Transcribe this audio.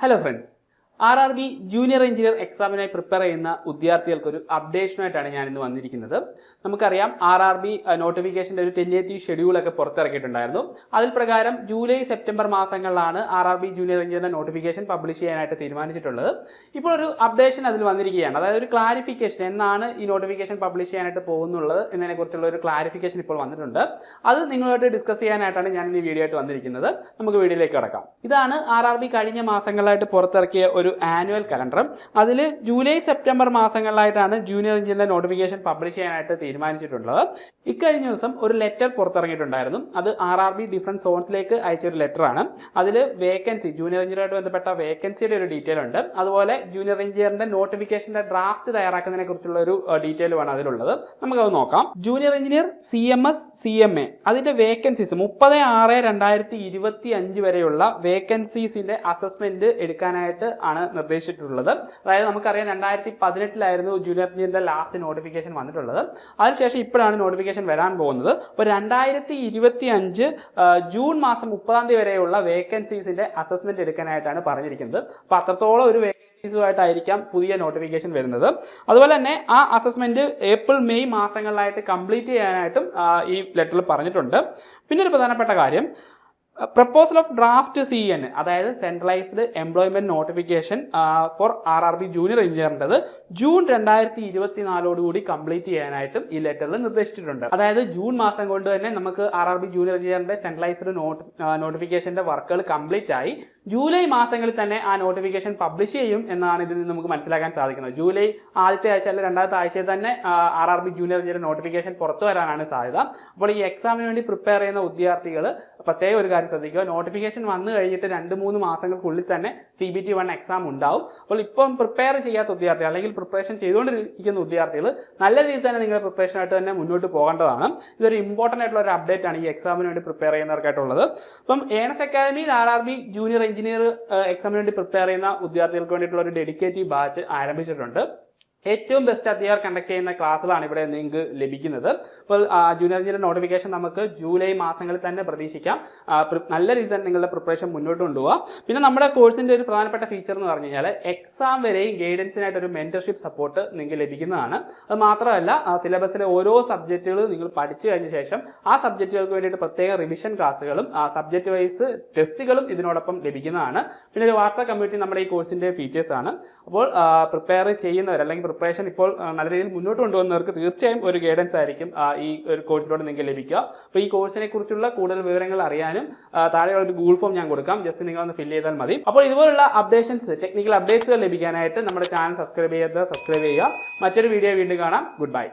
Hello friends. RRB junior engineer എക്സാമിനായി prepare ചെയ്യുന്ന വിദ്യാർത്ഥികൾക്കൊരു അപ്ഡേഷനായിട്ടാണ് ഞാൻ ഇന്ന് വന്നിരിക്കുന്നത്. നമുക്കറിയാം RRB നോട്ടിഫിക്കേഷൻ്റെ ഒരു ടെന്റേറ്റീവ് ഷെഡ്യൂളൊക്കെ പുറത്തിറക്കിയിട്ടുണ്ടായിരുന്നു. അതിൽ പ്രകാരം ജൂലൈ സെപ്റ്റംബർ മാസങ്ങളിലാണ് RRB junior engineer notification publish ചെയ്യാനായിട്ട് തീരുമാനിച്ചിട്ടുള്ളത്. ഇപ്പോൾ ഒരു അപ്ഡേഷൻ അതിൽ വന്നിരിക്കുകയാണ്. അതായത് ഒരു ക്ലാരിഫിക്കേഷൻ എന്നാണ് ഈ നോട്ടിഫിക്കേഷൻ പബ്ലിഷ് ചെയ്യാനായിട്ട് പോകുന്നുള്ളത് എന്നതിനെക്കുറിച്ചുള്ള ഒരു ക്ലാരിഫിക്കേഷൻ ഇപ്പോൾ വന്നിട്ടുണ്ട്. അത് നിങ്ങളുമായിട്ട് ഡിസ്കസ് ചെയ്യാനായിട്ടാണ് ഞാൻ ഈ വീഡിയോ ആയിട്ട് വന്നിരിക്കുന്നത്. നമുക്ക് വീഡിയോയിലേക്ക് കടക്കാം. ഇതാണ് RRB കഴിഞ്ഞ മാസങ്ങളായിട്ട് പുറത്തിറക്കിയ ഒരു ആനുവൽ കലണ്ടർ. അതിൽ ജൂലൈ സെപ്റ്റംബർ മാസങ്ങളിലായിട്ടാണ് ജൂനിയർ എഞ്ചിനീയർ നോട്ടിഫിക്കേഷൻ പബ്ലിഷ് ചെയ്യാനായിട്ട് തീരുമാനിച്ചിട്ടുള്ളത്. ഇക്കഴിഞ്ഞ ദിവസം ഒരു ലെറ്റർ പുറത്തിറങ്ങിയിട്ടുണ്ടായിരുന്നു. അത് RRB ഡിഫറെൻറ്റ് സോൺസിലേക്ക് അയച്ചൊരു ലെറ്ററാണ്. അതിൽ വേക്കൻസി ജൂനിയർ എഞ്ചിനീയറുമായിട്ട് ബന്ധപ്പെട്ട വേക്കൻസിയുടെ ഒരു ഡീറ്റെയിൽ ഉണ്ട്. അതുപോലെ ജൂനിയർ എഞ്ചിനീയറിന്റെ നോട്ടിഫിക്കേഷന്റെ ഡ്രാഫ്റ്റ് തയ്യാറാക്കുന്നതിനെ കുറിച്ചുള്ള ഒരു ഡീറ്റെയിലുമാണ് അതിലുള്ളത്. നമുക്കത് നോക്കാം. ജൂനിയർ എഞ്ചിനീയർ CMS CMA അതിന്റെ വേക്കൻസീസ് 30/6/2025 വരെയുള്ള വേക്കൻസീസിന്റെ അസസ്മെന്റ് എടുക്കാനായിട്ട് ആണ് നിർദ്ദേശിച്ചിട്ടുള്ളത്. അതായത് നമുക്കറിയാം 2018 ജൂനിയർ എഞ്ചിനീയറിന്റെ ലാസ്റ്റ് നോട്ടിഫിക്കേഷൻ വന്നിട്ടുള്ളത്. അതിനുശേഷം ഇപ്പോഴാണ് നോട്ടിഫിക്കേഷൻ വരാൻ പോകുന്നത്. അപ്പോൾ 2025 ജൂൺ മാസം 30 വരെയുള്ള വേക്കൻസീസിന്റെ അസസ്മെന്റ് എടുക്കാനായിട്ടാണ് പറഞ്ഞിരിക്കുന്നത്. അപ്പോൾ അത്രത്തോളം ഒരു ായിരിക്കാം പുതിയ നോട്ടിഫിക്കേഷൻ വരുന്നത്. അതുപോലെ തന്നെ ആ അസസ്മെന്റ് ഏപ്രിൽ മെയ് മാസങ്ങളിലായിട്ട് കംപ്ലീറ്റ് ചെയ്യാനായിട്ടും ഈ ലെറ്ററിൽ പറഞ്ഞിട്ടുണ്ട്. പിന്നെ ഒരു പ്രധാനപ്പെട്ട കാര്യം, പ്രപ്പോസൽ ഓഫ് ഡ്രാഫ്റ്റ് CN അതായത് centralised employment notification for RRB junior എഞ്ചിനീയറിൻ്റെത് ജൂൺ 2024 കംപ്ലീറ്റ് ചെയ്യാനായിട്ടും ഈ ലെറ്ററിൽ നിർദ്ദേശിച്ചിട്ടുണ്ട്. അതായത് ജൂൺ മാസം കൊണ്ട് തന്നെ നമുക്ക് RRB ജൂനിയർ എഞ്ചിനീയറിന്റെ സെൻട്രലൈസ്ഡ് നോട്ടിഫിക്കേഷന്റെ വർക്കുകൾ കംപ്ലീറ്റ് ആയി ജൂലൈ മാസങ്ങളിൽ തന്നെ ആ നോട്ടിഫിക്കേഷൻ പബ്ലിഷ് ചെയ്യും എന്നാണ് ഇതിൽ നിന്ന് നമുക്ക് മനസ്സിലാക്കാൻ സാധിക്കുന്നത്. ജൂലൈ ആദ്യത്തെ ആഴ്ച അല്ലെങ്കിൽ രണ്ടാമത്തെ ആഴ്ചയിൽ തന്നെ RRB ജൂനിയർ എഞ്ചിനീയർ നോട്ടിഫിക്കേഷൻ പുറത്തു വരാനാണ് സാധ്യത. അപ്പോൾ ഈ എക്സാമിന് വേണ്ടി പ്രിപ്പയർ ചെയ്യുന്ന വിദ്യാർത്ഥികൾ പ്രത്യേക ഒരു കാര്യം ശ്രദ്ധിക്കുക. നോട്ടിഫിക്കേഷൻ വന്നു കഴിഞ്ഞിട്ട് 2-3 മാസങ്ങൾക്കുള്ളിൽ തന്നെ CBT 1 എക്സാം ഉണ്ടാവും. അപ്പോൾ ഇപ്പം പ്രിപ്പയർ ചെയ്യാത്ത വിദ്യാർത്ഥികൾ അല്ലെങ്കിൽ പ്രിപ്പറേഷൻ ചെയ്തുകൊണ്ടിരിക്കുന്ന വിദ്യാർത്ഥികൾ നല്ല രീതിയിൽ തന്നെ നിങ്ങളുടെ പ്രിപ്പറേഷനായിട്ട് തന്നെ മുന്നോട്ട് പോകേണ്ടതാണ്. ഇതൊരു ഇമ്പോർട്ടൻ്റ് ആയിട്ടുള്ള ഒരു അപ്ഡേറ്റ് ആണ് ഈ എക്സാമിന് വേണ്ടി പ്രിപ്പയർ ചെയ്യുന്നവർക്കായിട്ടുള്ളത്. അപ്പം ഏണസ് അക്കാദമിയിൽ RRB ജൂനിയർ എഞ്ചിനീയർ എക്സാമിന് വേണ്ടി പ്രിപ്പയർ ചെയ്യുന്ന വിദ്യാർത്ഥികൾക്ക് വേണ്ടിയിട്ടുള്ള ഒരു ഡെഡിക്കേറ്റീവ് ബാച്ച് ആരംഭിച്ചിട്ടുണ്ട്. ഏറ്റവും ബെസ്റ്റ് അധ്യാപകർ കണ്ടക്ട് ചെയ്യുന്ന ക്ലാസ്സുകളാണ് ഇവിടെ നിങ്ങൾക്ക് ലഭിക്കുന്നത്. അപ്പോൾ ജൂനിയർ എഞ്ചിനീയർ നോട്ടിഫിക്കേഷൻ നമുക്ക് ജൂലൈ മാസങ്ങളിൽ തന്നെ പ്രതീക്ഷിക്കാം. നല്ല രീതിയിൽ തന്നെ നിങ്ങളുടെ പ്രിപ്പറേഷൻ മുന്നോട്ട് കൊണ്ടുപോകാം. പിന്നെ നമ്മുടെ കോഴ്സിൻ്റെ ഒരു പ്രധാനപ്പെട്ട ഫീച്ചർ എന്ന് പറഞ്ഞു കഴിഞ്ഞാൽ എക്സാം വരെയും ഗൈഡൻസിനായിട്ട് ഒരു മെന്റർഷിപ്പ് സപ്പോർട്ട് നിങ്ങൾക്ക് ലഭിക്കുന്നതാണ്. അത് മാത്രമല്ല സിലബസിലെ ഓരോ സബ്ജക്റ്റുകൾ നിങ്ങൾ പഠിച്ചു കഴിഞ്ഞ ശേഷം ആ സബ്ജക്റ്റുകൾക്ക് വേണ്ടിയിട്ട് പ്രത്യേക റിവിഷൻ ക്ലാസ്സുകളും സബ്ജക്റ്റ് വൈസ് ടെസ്റ്റുകളും ഇതിനോടൊപ്പം ലഭിക്കുന്നതാണ്. പിന്നെ ഒരു വാട്സാപ്പ് കമ്മ്യൂണിറ്റി നമ്മുടെ ഈ കോഴ്സിൻ്റെ ഫീച്ചേഴ്സാണ്. അപ്പോൾ പ്രിപ്പയർ ചെയ്യുന്നവർ അല്ലെങ്കിൽ പ്രിപ്പറേഷൻ ഇപ്പോൾ നല്ല രീതിയിൽ മുന്നോട്ട് കൊണ്ടുപോകുന്നവർക്ക് തീർച്ചയായും ഒരു ഗൈഡൻസ് ആയിരിക്കും ഈ ഒരു കോഴ്സിലൂടെ നിങ്ങൾക്ക് ലഭിക്കുക. അപ്പോൾ ഈ കോഴ്സിനെ കുറിച്ചുള്ള കൂടുതൽ വിവരങ്ങൾ അറിയാനും താഴെയുള്ള ഒരു ഗൂഗിൾ ഫോം ഞാൻ കൊടുക്കാം. ജസ്റ്റ് നിങ്ങളൊന്ന് ഫില്ല് ചെയ്താൽ മതി. അപ്പോൾ ഇതുപോലുള്ള അപ്ഡേഷൻസ്, ടെക്നിക്കൽ അപ്ഡേറ്റ്സുകൾ ലഭിക്കാനായിട്ട് നമ്മുടെ ചാനൽ സബ്സ്ക്രൈബ് ചെയ്യുക. മറ്റൊരു വീഡിയോ വീണ്ടും കാണാം. Good bye.